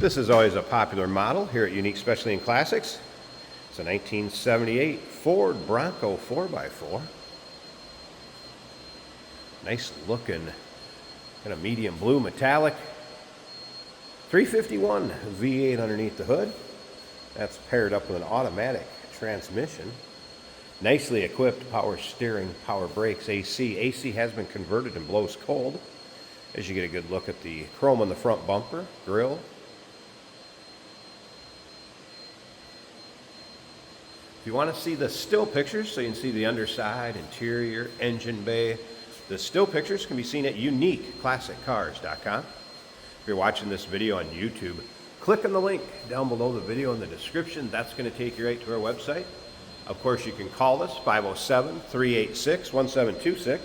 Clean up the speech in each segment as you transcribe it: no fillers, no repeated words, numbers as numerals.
This is always a popular model here at Unique Specialty and Classics. It's a 1978 Ford Bronco 4x4. Nice looking, kind of medium blue metallic. 351 V8 underneath the hood. That's paired up with an automatic transmission. Nicely equipped power steering, power brakes, AC. AC has been converted and blows cold. As you get a good look at the chrome on the front bumper, grille. If you want to see the still pictures, so you can see the underside, interior, engine bay, the still pictures can be seen at uniqueclassiccars.com. If you're watching this video on YouTube, click on the link down below the video in the description. That's going to take you right to our website. Of course, you can call us, 507-386-1726.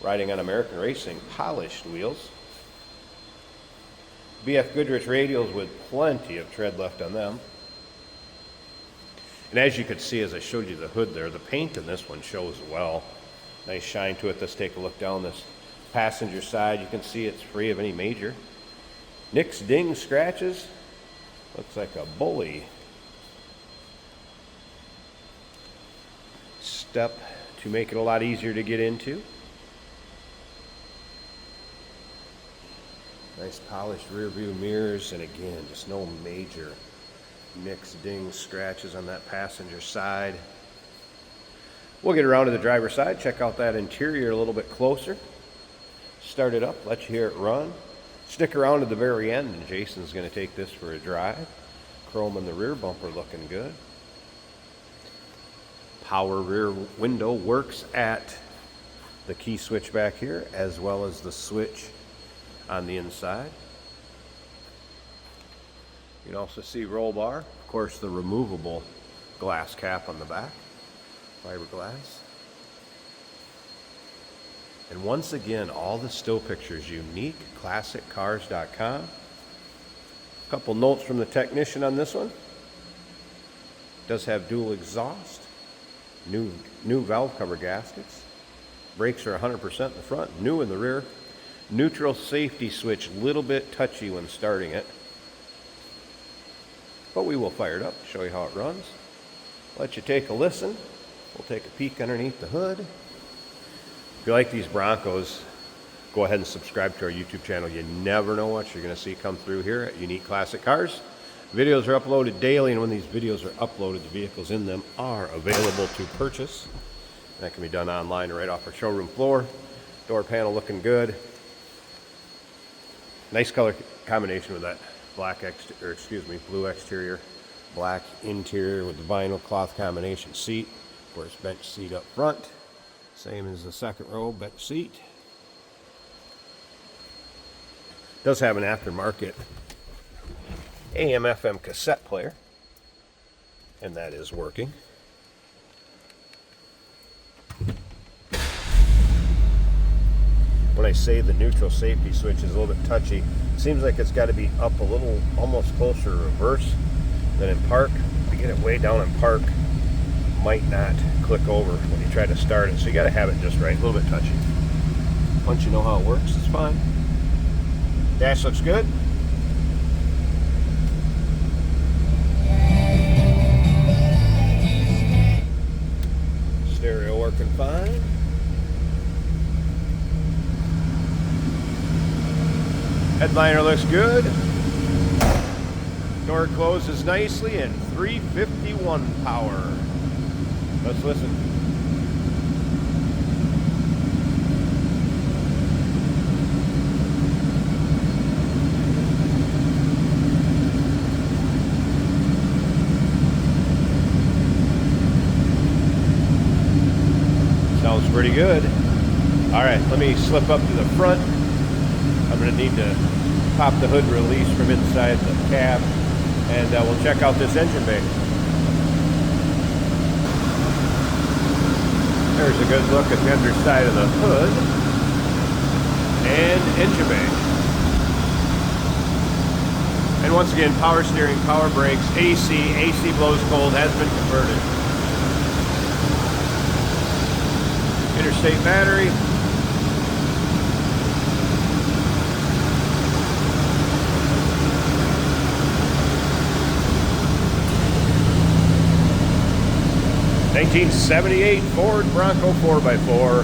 Riding on American Racing polished wheels. BF Goodrich radials with plenty of tread left on them. And as you could see as I showed you the hood there, the paint in this one shows well. Nice shine to it. Let's take a look down this passenger side. You can see it's free of any major nicks, dings, scratches. Looks like a bully step to make it a lot easier to get into. Nice polished rear view mirrors, and again, just no major nicks, dings, scratches on that passenger side. We'll get around to the driver's side, check out that interior a little bit closer. Start it up, let you hear it run. Stick around to the very end, and Jason's going to take this for a drive. Chrome in the rear bumper looking good. Power rear window works at the key switch back here, as well as the switch on the inside. You can also see roll bar, of course the removable glass cap on the back, fiberglass. And once again, all the still pictures, uniqueclassiccars.com. A couple notes from the technician on this one. Does have dual exhaust, new valve cover gaskets. Brakes are 100% in the front, new in the rear. Neutral safety switch, little bit touchy when starting it. But we will fire it up, show you how it runs. Let you take a listen. We'll take a peek underneath the hood. If you like these Broncos, go ahead and subscribe to our YouTube channel. You never know what you're going to see come through here at Unique Classic Cars. Videos are uploaded daily, and when these videos are uploaded, the vehicles in them are available to purchase. That can be done online or right off our showroom floor. Door panel looking good. Nice color combination with that blue exterior, black interior with the vinyl cloth combination seat. Of course, bench seat up front. Same as the second row bench seat. Does have an aftermarket AM/FM cassette player, and that is working. When I say the neutral safety switch is a little bit touchy, it seems like it's got to be up a little, almost closer to reverse than in park. If you get it way down in park, might not click over when you try to start it. So you got to have it just right, a little bit touchy. Once you know how it works, it's fine. Dash looks good. Stereo working fine. Headliner looks good. Door closes nicely, and 351 power. Let's listen. Sounds pretty good. All right, let me slip up to the front. I'm going to need to pop the hood release from inside the cab, and we'll check out this engine bay. There's a good look at the underside of the hood and engine bay. And once again, power steering, power brakes, AC blows cold, has been converted. Interstate battery. 1978 Ford Bronco 4x4.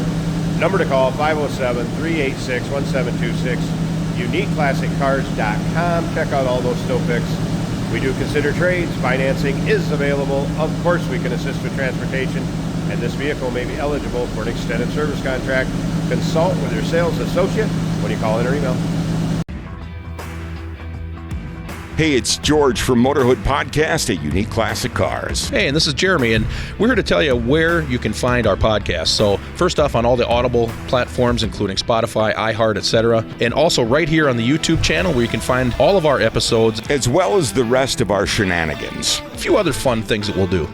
Number to call, 507-386-1726. UniqueClassicCars.com. Check out all those snow picks. We do consider trades. Financing is available. Of course, we can assist with transportation, and this vehicle may be eligible for an extended service contract. Consult with your sales associate when you call in or email. Hey, it's George from Motorhood Podcast at Unique Classic Cars. Hey, and this is Jeremy, and we're here to tell you where you can find our podcast. So first off, on all the Audible platforms, including Spotify, iHeart, etc., and also right here on the YouTube channel where you can find all of our episodes, as well as the rest of our shenanigans. A few other fun things that we'll do.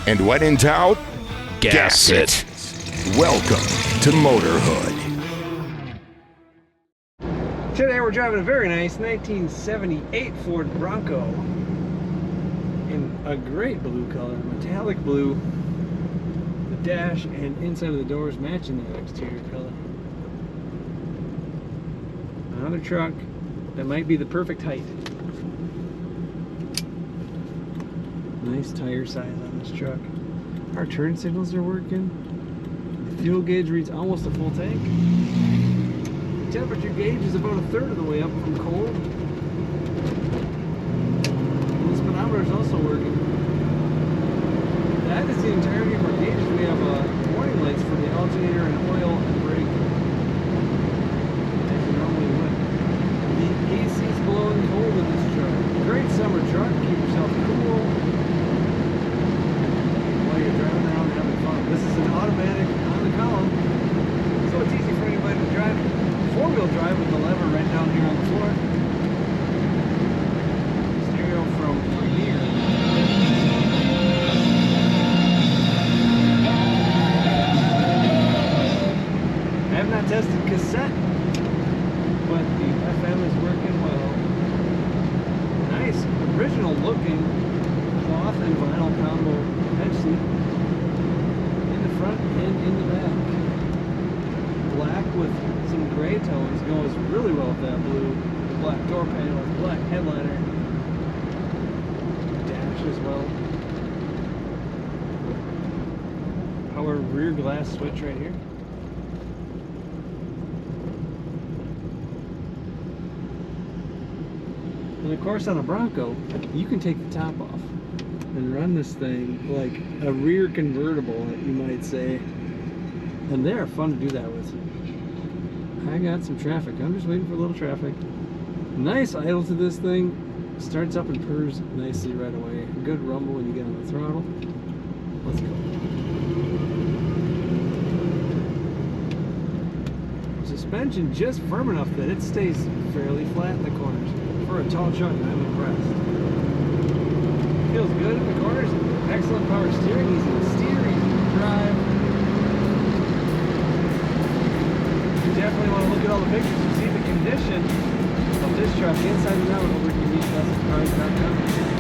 And when in doubt, gas it. Welcome to Motorhood. Today we're driving a very nice 1978 Ford Bronco in a great blue color, metallic blue. The dash and inside of the doors matching the exterior color. Another truck that might be the perfect height. Nice tire size on this truck. Our turn signals are working. The fuel gauge reads almost a full tank. Temperature gauge is about a third of the way up from cold. And the speedometer is also working. That is the entirety of our gauges. We have warning lights for the alternator and oil and brake. As you normally would. The AC is blowing cold in this truck. Great summer truck. Keep yourself cool while you're driving around having fun. This is an automatic on the column, so it's easy for anybody to drive. Four-wheel drive with the lever right down here on the floor. Stereo from here. I have not tested cassette, but the FM is working well. Nice, original looking cloth and vinyl combo bench seat in the front and in the back. Black with some gray tones goes really well with that blue. The black door panel, black headliner, dash as well. Power rear glass switch right here. And of course on a Bronco, you can take the top off and run this thing like a rear convertible, you might say. And they're fun to do that with. I got some traffic. I'm just waiting for a little traffic. Nice idle to this thing. Starts up and purrs nicely right away. Good rumble when you get on the throttle. Let's go. Suspension just firm enough that it stays fairly flat in the corners. For a tall truck, I'm impressed. Feels good in the corners. Excellent power steering. Easy to steer, easy to drive. Definitely want to look at all the pictures and see the condition of this truck inside and out over at UniqueClassicCars.com.